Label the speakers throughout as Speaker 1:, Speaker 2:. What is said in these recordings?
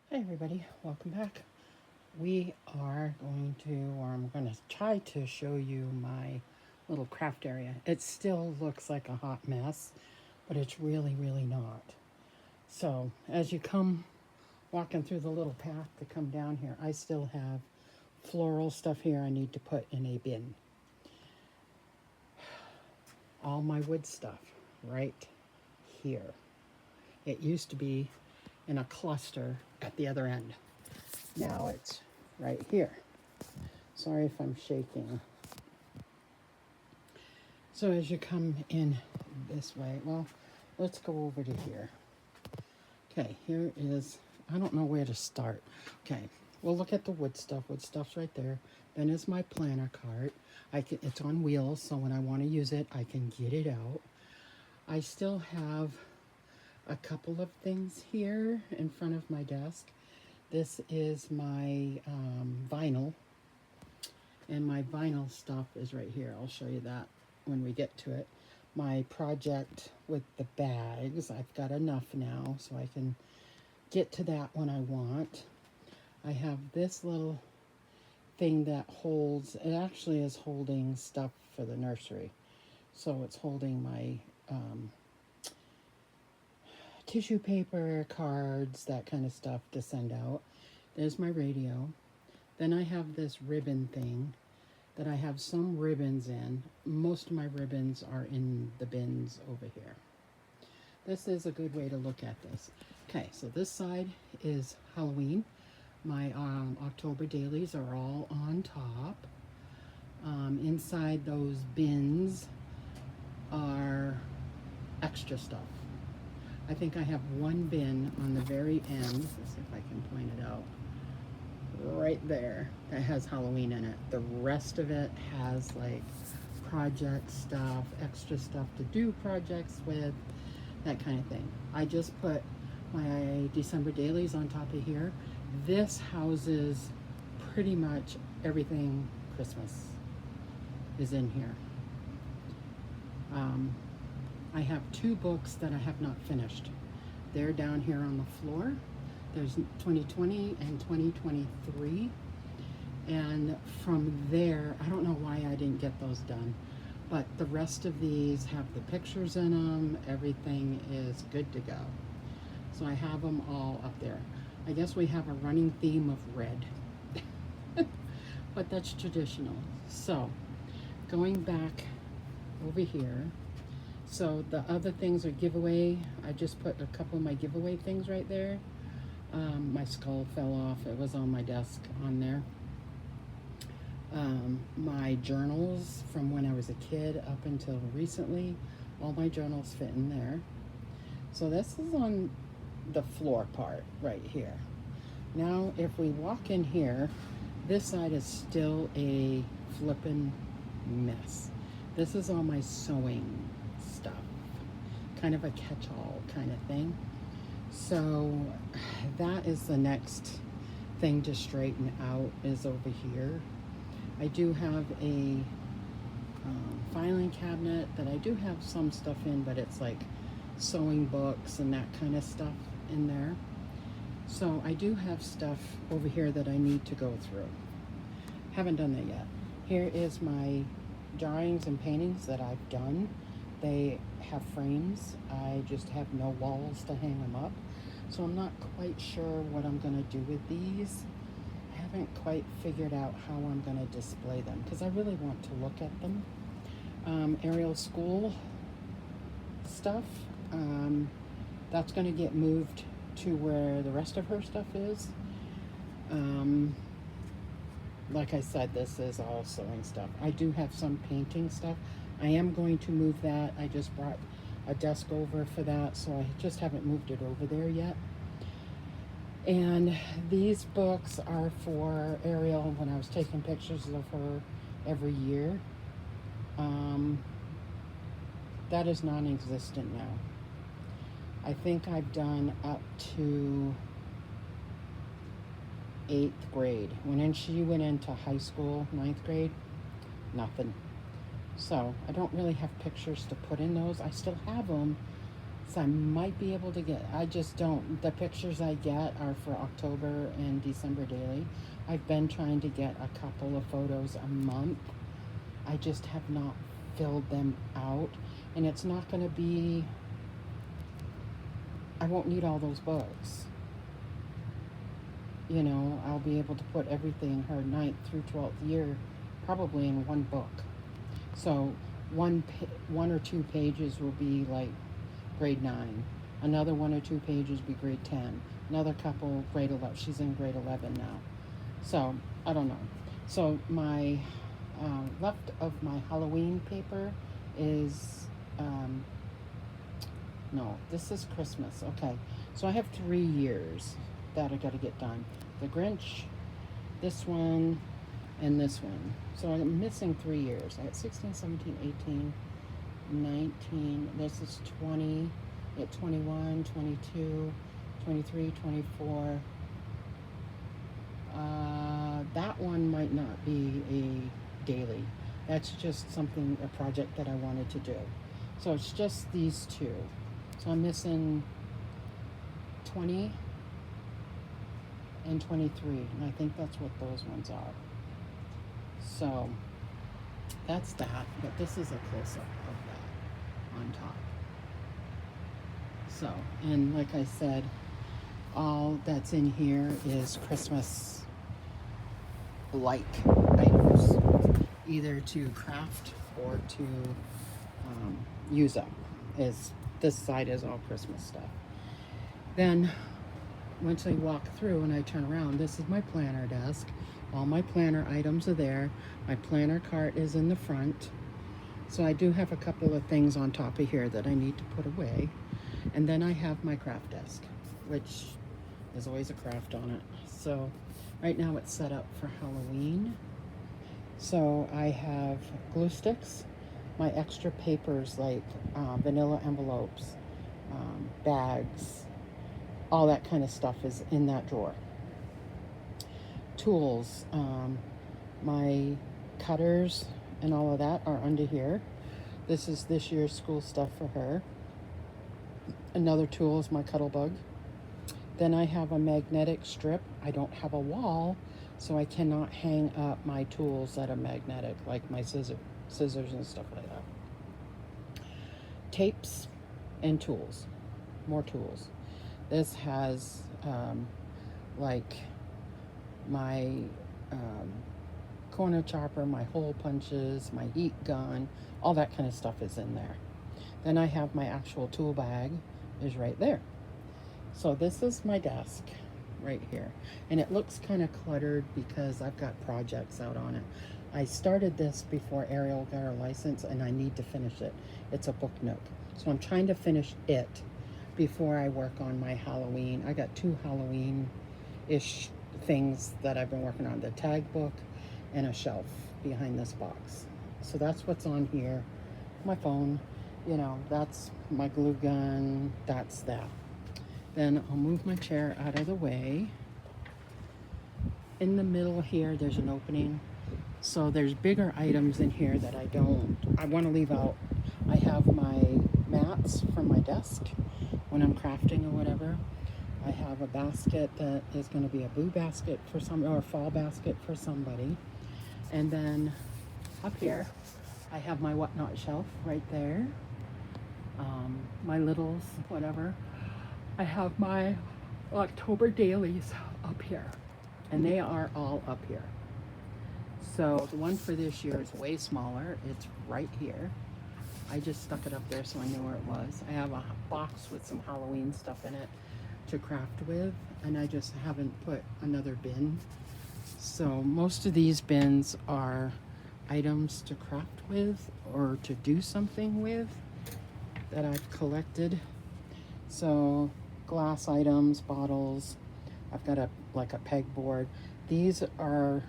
Speaker 1: Hey everybody, welcome back. We are going to, or I'm going to try to show you my little craft area. It still looks like a hot mess, but it's really, really not. So as you come walking through the little path to come down here, I still have floral stuff here I need to put in a bin. All my wood stuff right here. It used to be in a cluster at the other end. Now it's right here. Sorry if I'm shaking. So as you come in this way, well, let's go over to here. Okay, here is, I don't know where to start. Okay, we'll look at the wood stuff. Wood stuff's right there. Then is my planner cart. It's on wheels, so when I want to use it, I can get it out. I still have a couple of things here in front of my desk. This is my vinyl, and my vinyl stuff is right here. I'll show you that when we get to it. My project with the bags, I've got enough now, so I can get to that when I want. I have this little thing that holds, it actually is holding stuff for the nursery. So it's holding my tissue paper, cards, that kind of stuff to send out. There's my radio. Then I have this ribbon thing that I have some ribbons in. Most of my ribbons are in the bins over here. This is a good way to look at this. Okay, so this side is Halloween. My October dailies are all on top. Inside those bins are extra stuff. I think I have one bin on the very end. Let's see if I can point it out. Right there, that has Halloween in it. The rest of it has like project stuff, extra stuff to do projects with, that kind of thing. I just put my December dailies on top of here. This houses pretty much everything Christmas is in here. I have two books that I have not finished. They're down here on the floor. There's 2020 and 2023. And from there, I don't know why I didn't get those done, but the rest of these have the pictures in them. Everything is good to go. So I have them all up there. I guess we have a running theme of red, but that's traditional. So going back over here, so the other things are giveaway. I just put a couple of my giveaway things right there. My skull fell off. It was on my desk on there. My journals from when I was a kid up until recently, all my journals fit in there. So this is on the floor part right here. Now if we walk in here, this side is still a flippin' mess. This is all my sewing stuff, kind of a catch-all kind of thing. So that is the next thing to straighten out, is over here. I do have a filing cabinet that I do have some stuff in, but it's like sewing books and that kind of stuff in there. So I do have stuff over here that I need to go through. Haven't done that yet. Here is my drawings and paintings that I've done. They have frames. I just have no walls to hang them up. So I'm not quite sure what I'm going to do with these. I haven't quite figured out how I'm going to display them because I really want to look at them. Ariel's school stuff, that's going to get moved to where the rest of her stuff is. Like I said, this is all sewing stuff. I do have some painting stuff. I am going to move that. I just brought a desk over for that, so I just haven't moved it over there yet. And these books are for Ariel when I was taking pictures of her every year. That is non-existent now. I think I've done up to 8th grade. When she went into high school, 9th grade, nothing. So I don't really have pictures to put in those. I still have them So I might be able to get, I just don't, the pictures I get are for October and December daily. I've been trying to get a couple of photos a month. I just have not filled them out. And it's not going to be, I won't need all those books. You know, I'll be able to put everything, her ninth through 12th year, probably in one book. So one or two pages will be like grade 9. Another one or two pages will be grade 10. Another couple grade 11. She's in grade 11 now. So I don't know. So my left of my Halloween paper is no, this is Christmas. Okay, so I have 3 years that I got to get done. The Grinch, this one, and this one. So I'm missing 3 years. I got 16, 17, 18, 19. This is 20. At 21, 22, 23, 24. That one might not be a daily. That's just something, a project that I wanted to do. So it's just these two. So I'm missing 20 and 23, and I think that's what those ones are. So that's that, but this is a close-up of that on top. So, and like I said, all that's in here is Christmas like items, either to craft or to use up. Is this side is all Christmas stuff. Then once I walk through and I turn around, this is my planner desk. All my planner items are there. My planner cart is in the front. So I do have a couple of things on top of here that I need to put away. And then I have my craft desk, which there's always a craft on it. So right now it's set up for Halloween. So I have glue sticks, my extra papers like vanilla envelopes, bags, all that kind of stuff is in that drawer. Tools, my cutters and all of that are under here. This is this year's school stuff for her. Another tool is my Cuttlebug. Then I have a magnetic strip. I don't have a wall, so I cannot hang up my tools that are magnetic, like my scissors and stuff like that. Tapes and tools, more tools. This has like my corner chopper, my hole punches, my heat gun, all that kind of stuff is in there. Then I have my actual tool bag is right there. So this is my desk right here, and it looks kind of cluttered because I've got projects out on it. I started this before Ariel got her license, and I need to finish it. It's a book nook, so I'm trying to finish it before I work on my Halloween. I got 2 Halloween-ish things that I've been working on, the tag book and a shelf behind this box. So that's what's on here. My phone, you know, that's my glue gun, that's that. Then I'll move my chair out of the way. In the middle here, there's an opening. So there's bigger items in here that I want to leave out. I have my mats from my desk when I'm crafting or whatever. I have a basket that is going to be a boo basket for some, or a fall basket for somebody. And then up here, I have my whatnot shelf right there. My littles, whatever. I have my October dailies up here, and they are all up here. So the one for this year is way smaller. It's right here. I just stuck it up there so I knew where it was. I have a box with some Halloween stuff in it to craft with, and I just haven't put another bin. So most of these bins are items to craft with or to do something with that I've collected. So glass items, bottles. I've got like a pegboard. These are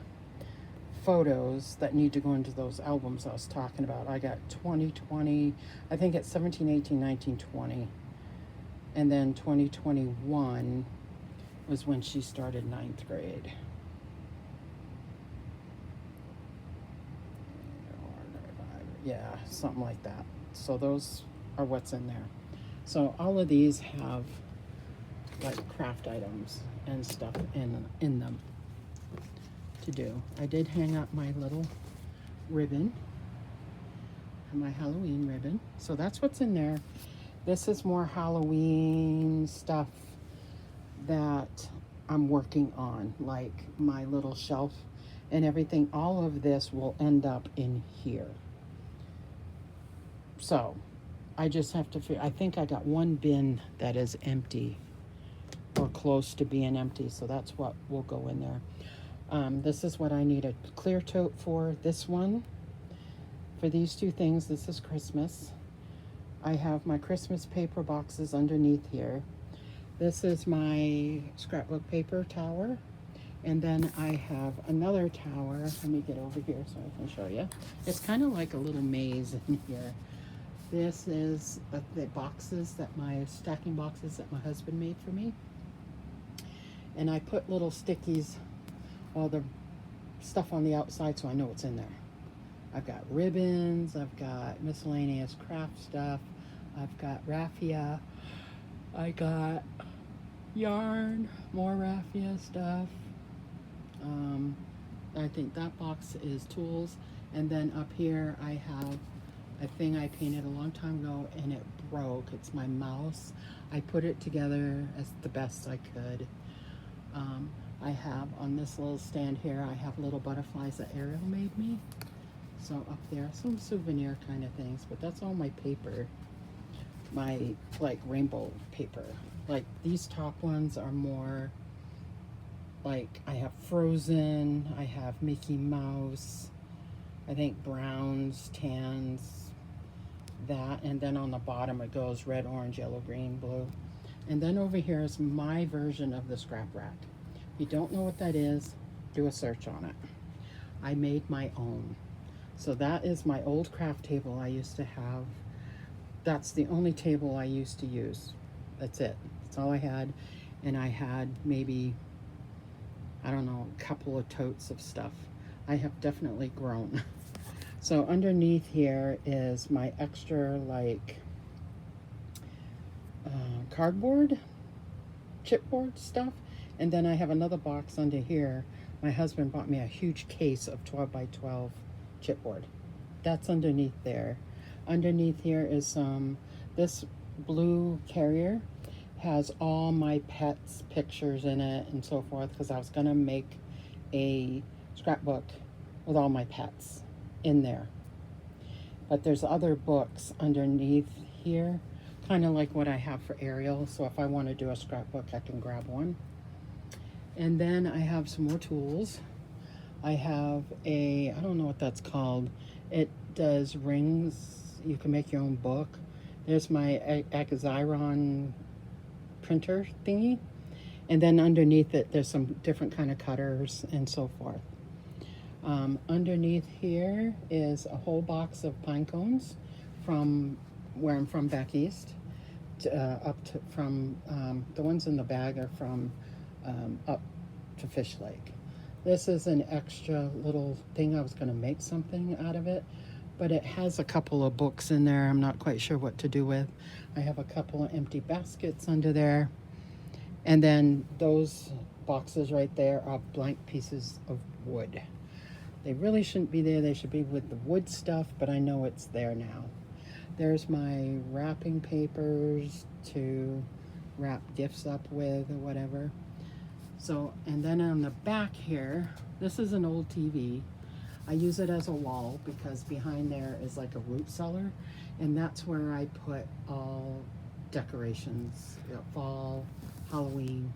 Speaker 1: photos that need to go into those albums I was talking about. I got 2020, I think it's 17, 18, 19, 20. And then 2021 was when she started 9th grade. Yeah, something like that. So those are what's in there. So all of these have like craft items and stuff in them to do. I did hang up my little ribbon, my Halloween ribbon. So that's what's in there. This is more Halloween stuff that I'm working on, like my little shelf and everything. All of this will end up in here. So I just have to figure, I think I got one bin that is empty or close to being empty. So that's what will go in there. This is what I need a clear tote for. This one, for these two things, this is Christmas. I have my Christmas paper boxes underneath here. This is my scrapbook paper tower. And then I have another tower. Let me get over here so I can show you. It's kind of like a little maze in here. This is the boxes that stacking boxes that my husband made for me. And I put little stickies, all the stuff on the outside so I know what's in there. I've got ribbons, I've got miscellaneous craft stuff, I've got raffia, I got yarn, more raffia stuff. I think that box is tools. And then up here I have a thing I painted a long time ago and it broke. It's my mouse. I put it together as the best I could. I have on this little stand here, I have little butterflies that Ariel made me. So up there, some souvenir kind of things, but that's all my paper, my like rainbow paper. Like these top ones are more like, I have Frozen, I have Mickey Mouse, I think browns, tans, that, and then on the bottom it goes red, orange, yellow, green, blue. And then over here is my version of the scrap rack. If you don't know what that is, do a search on it. I made my own. So that is my old craft table I used to have. That's the only table I used to use. That's it. That's all I had. And I had maybe, I don't know, a couple of totes of stuff. I have definitely grown. So underneath here is my extra like cardboard, chipboard stuff. And then I have another box under here. My husband bought me a huge case of 12 by 12 chipboard. That's underneath there. Underneath here is this blue carrier has all my pets' pictures in it and so forth, because I was gonna make a scrapbook with all my pets in there. But there's other books underneath here, kind of like what I have for Ariel. So if I want to do a scrapbook, I can grab one. And then I have some more tools. I have I don't know what that's called. It does rings. You can make your own book. There's my Axiron printer thingy. And then underneath it, there's some different kind of cutters and so forth. Underneath here is a whole box of pine cones from where I'm from back east. From the ones in the bag are from up to Fish Lake. This is an extra little thing. I was going to make something out of it, but it has a couple of books in there I'm not quite sure what to do with. I have a couple of empty baskets under there. And then those boxes right there are blank pieces of wood. They really shouldn't be there. They should be with the wood stuff, but I know it's there now. There's my wrapping papers to wrap gifts up with or whatever. So, and then on the back here, this is an old TV. I use it as a wall because behind there is like a root cellar, and that's where I put all decorations, fall, Halloween,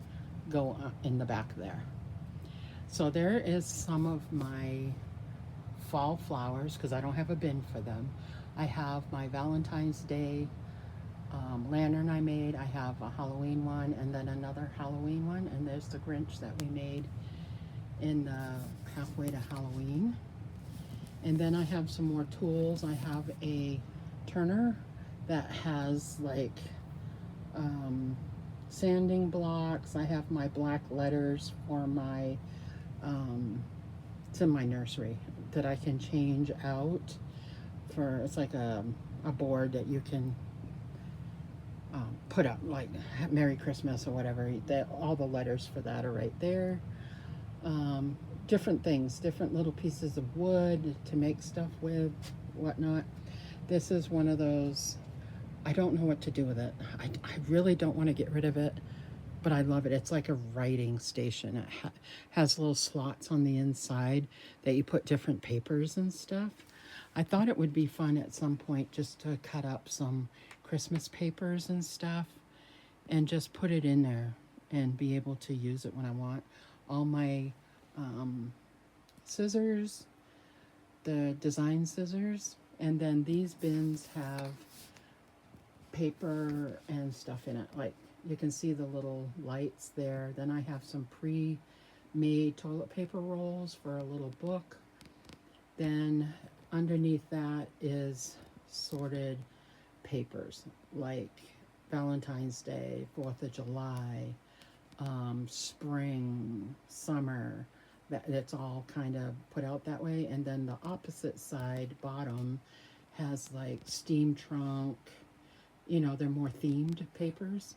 Speaker 1: go in the back there. So there is some of my fall flowers, because I don't have a bin for them. I have my Valentine's Day lantern I made. I have a Halloween one and then another Halloween one, and there's the Grinch that we made in halfway to Halloween. And then I have some more tools. I have a turner that has like sanding blocks. I have my black letters for my it's in my nursery that I can change out for. It's like a board that you can put up like Merry Christmas or whatever. All the letters for that are right there. Different things, different little pieces of wood to make stuff with, whatnot. This is one of those, I don't know what to do with it. I really don't want to get rid of it, but I love it. It's like a writing station. It has little slots on the inside that you put different papers and stuff. I thought it would be fun at some point just to cut up some Christmas papers and stuff and just put it in there and be able to use it when I want. All my scissors, the design scissors, and then these bins have paper and stuff in it. Like you can see the little lights there. Then I have some pre-made toilet paper rolls for a little book. Then underneath that is sorted papers like Valentine's Day, 4th of July, spring, summer. That's all kind of put out that way. And then the opposite side, bottom, has like steam trunk, you know, they're more themed papers.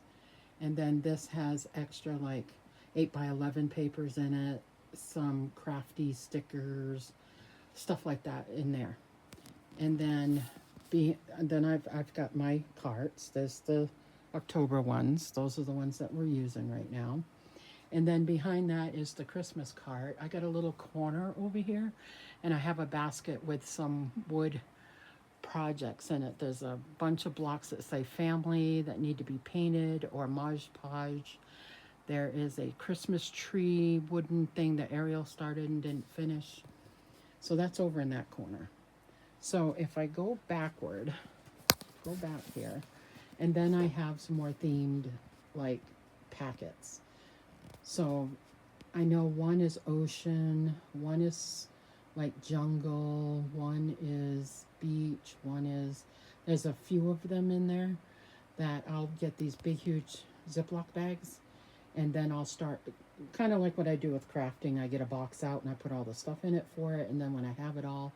Speaker 1: And then this has extra like 8x11 papers in it, some crafty stickers, stuff like that in there. And then I've got my carts. There's the October ones. Those are the ones that we're using right now. And then behind that is the Christmas cart. I got a little corner over here, and I have a basket with some wood projects in it. There's a bunch of blocks that say family that need to be painted or Mod Podge. There is a Christmas tree wooden thing that Ariel started and didn't finish. So that's over in that corner. So if I go back here, and then I have some more themed like packets. So I know one is ocean, one is like jungle, one is beach, there's a few of them in there that I'll get these big huge Ziploc bags, and then I'll start kind of like what I do with crafting. I get a box out and I put all the stuff in it for it, and then when I have it all,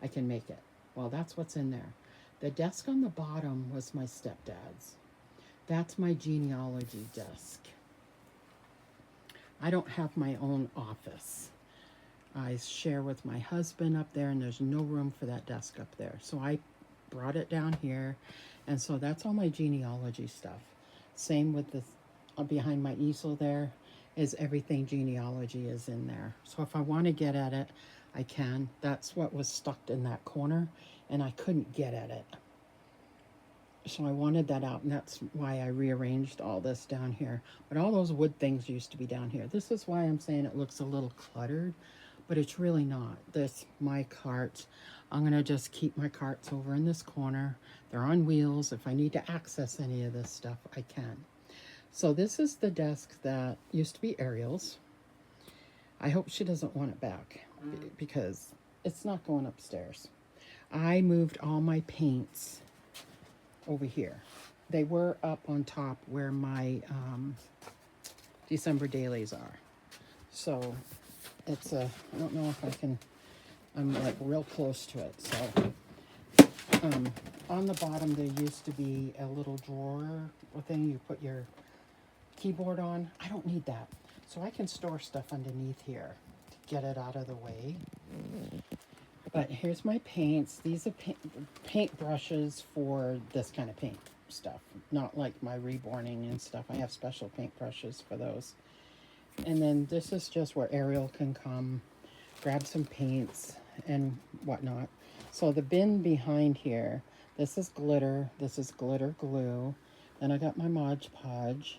Speaker 1: I can make it. Well, that's what's in there. The desk on the bottom was my stepdad's. That's my genealogy desk. I don't have my own office. I share with my husband up there, and there's no room for that desk up there. So I brought it down here, and so that's all my genealogy stuff. Same with the behind my easel there is everything genealogy is in there. So if I want to get at it, I can. That's what was stuck in that corner, and I couldn't get at it. So I wanted that out, and that's why I rearranged all this down here. But all those wood things used to be down here. This is why I'm saying it looks a little cluttered, but it's really not. This, my carts, I'm going to just keep my carts over in this corner. They're on wheels. If I need to access any of this stuff, I can. So this is the desk that used to be Ariel's. I hope she doesn't want it back because it's not going upstairs. I moved all my paints over here. They were up on top where my December dailies are. So it's I don't know if I can, I'm like real close to it. So on the bottom there used to be a little drawer thing you put your keyboard on. I don't need that. So I can store stuff underneath here to get it out of the way. But here's my paints. These are paint brushes for this kind of paint stuff. Not like my reborning and stuff. I have special paint brushes for those. And then this is just where Ariel can come, grab some paints and whatnot. So the bin behind here, this is glitter. This is glitter glue. Then I got my Mod Podge.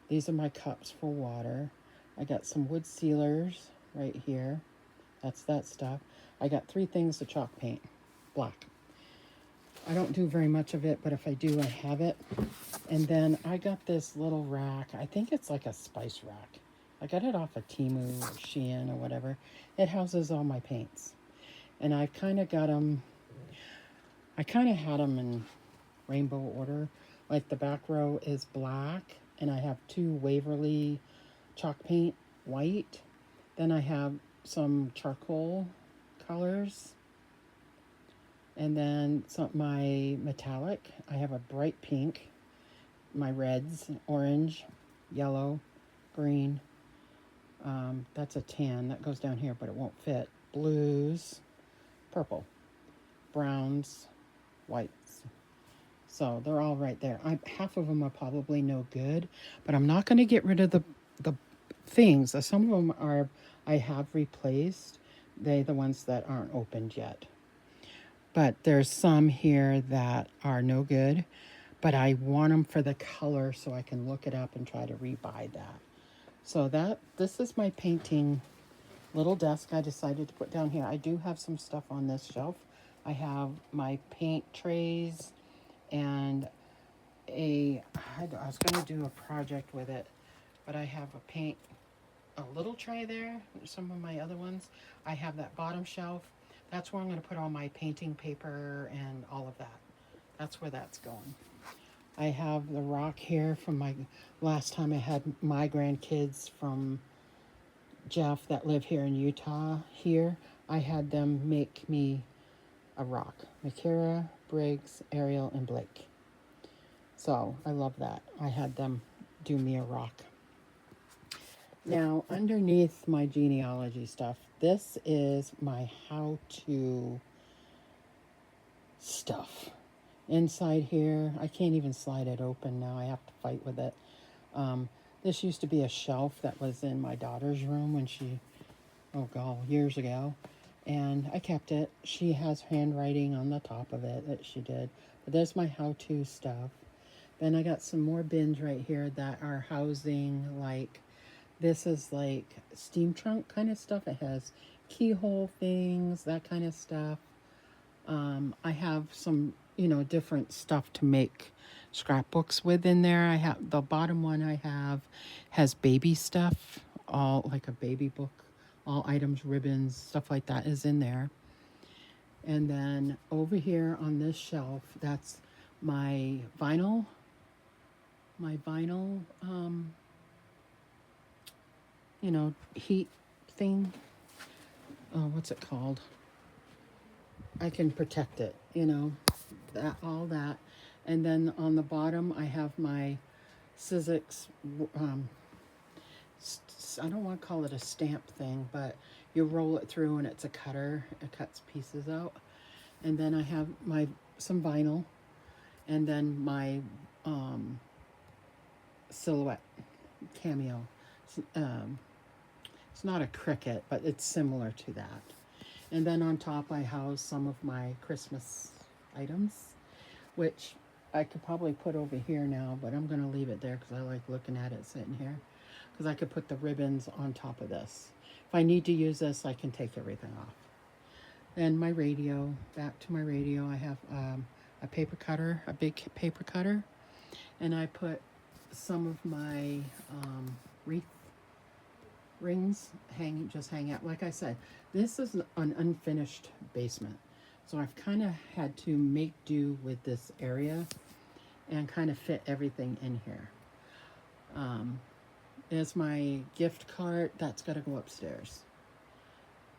Speaker 1: These are my cups for water. I got some wood sealers right here. That's that stuff. I got 3 things of chalk paint, black. I don't do very much of it, but if I do, I have it. And then I got this little rack. I think it's like a spice rack. I got it off of Temu or Shein or whatever. It houses all my paints. And I've kind of got them, I kind of had them in rainbow order. Like the back row is black, and I have 2 Waverly chalk paint, white. Then I have some charcoal colors, and then my metallic. I have a bright pink, my reds, orange, yellow, green. That's a tan. That goes down here, but it won't fit. Blues, purple, browns, whites. So they're all right there. Half of them are probably no good, but I'm not going to get rid of the things. Some of them are I have replaced. They're the ones that aren't opened yet. But there's some here that are no good, but I want them for the color so I can look it up and try to rebuy that. So this is my painting little desk I decided to put down here. I do have some stuff on this shelf. I have my paint trays and I was going to do a project with it, but I have a little tray there. Some of my other ones. I have that bottom shelf. That's where I'm going to put all my painting paper and all of that. That's where that's going. I have the rock here from my last time I had my grandkids from Jeff that live here in Utah here. I had them make me a rock. Makira, Briggs, Ariel, and Blake. So I love that. I had them do me a rock. Now, underneath my genealogy stuff, this is my how-to stuff. Inside here, I can't even slide it open now. I have to fight with it. This used to be a shelf that was in my daughter's room when years ago. And I kept it. She has handwriting on the top of it that she did. But there's my how-to stuff. Then I got some more bins right here that are housing, like, this is like steam trunk kind of stuff. It has keyhole things, that kind of stuff. I have some, different stuff to make scrapbooks with in there. I have the bottom one has baby stuff, all like a baby book, all items, ribbons, stuff like that is in there. And then over here on this shelf, that's my vinyl, heat thing. What's it called? I can protect it, all that. And then on the bottom, I have my Sizzix, I don't want to call it a stamp thing, but you roll it through and it's a cutter. It cuts pieces out. And then I have some vinyl, and then my silhouette cameo. It's not a Cricut, but it's similar to that. And then on top I house some of my Christmas items, which I could probably put over here now, but I'm going to leave it there because I like looking at it sitting here. Because I could put the ribbons on top of this. If I need to use this, I can take everything off. Then my radio, back to my radio, I have a paper cutter, a big paper cutter. And I put some of my wreath rings hang out. Like I said, this is an unfinished basement. So I've kind of had to make do with this area and kind of fit everything in here. There's my gift cart. That's got to go upstairs.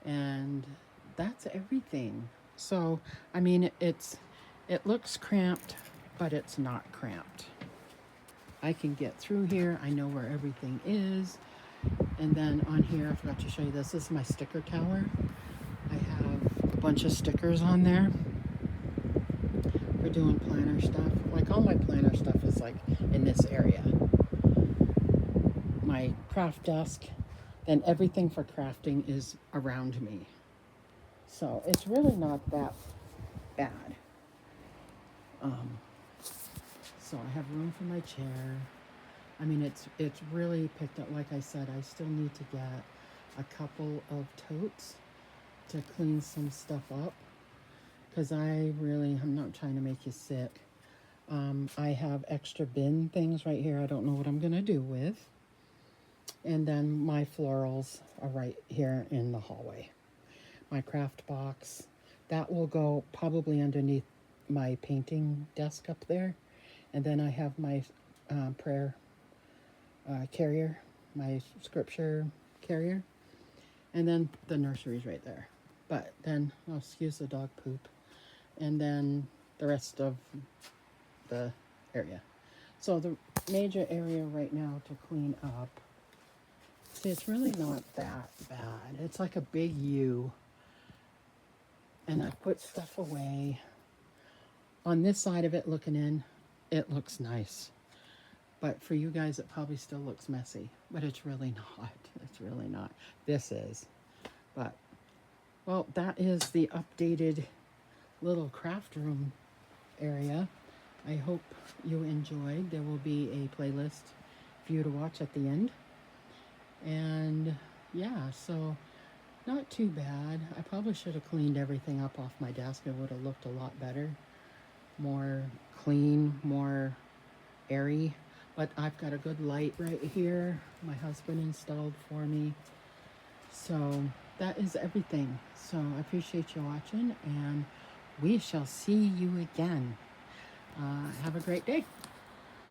Speaker 1: And that's everything. So, I mean, it looks cramped, but it's not cramped. I can get through here. I know where everything is. And then on here, I forgot to show you this. This is my sticker tower. I have a bunch of stickers on there for doing planner stuff. Like all my planner stuff is like in this area. My craft desk, then everything for crafting is around me. So it's really not that bad. So I have room for my chair. I mean, it's really picked up. Like I said, I still need to get a couple of totes to clean some stuff up, because I'm not trying to make you sick. I have extra bin things right here I don't know what I'm gonna do with. And then my florals are right here in the hallway. My craft box, that will go probably underneath my painting desk up there. And then I have my prayer carrier, my scripture carrier. And then the nursery's right there. But then, excuse the dog poop. And then the rest of the area. So the major area right now to clean up, see, it's really not that bad. It's like a big U. And I put stuff away. On this side of it looking in, it looks nice. But for you guys, it probably still looks messy. But it's really not. It's really not. This is. But, well, that is the updated little craft room area. I hope you enjoyed. There will be a playlist for you to watch at the end. And, yeah, so not too bad. I probably should have cleaned everything up off my desk. It would have looked a lot better. More clean, more airy. But I've got a good light right here. My husband installed for me. So that is everything. So I appreciate you watching, and we shall see you again. Have a great day.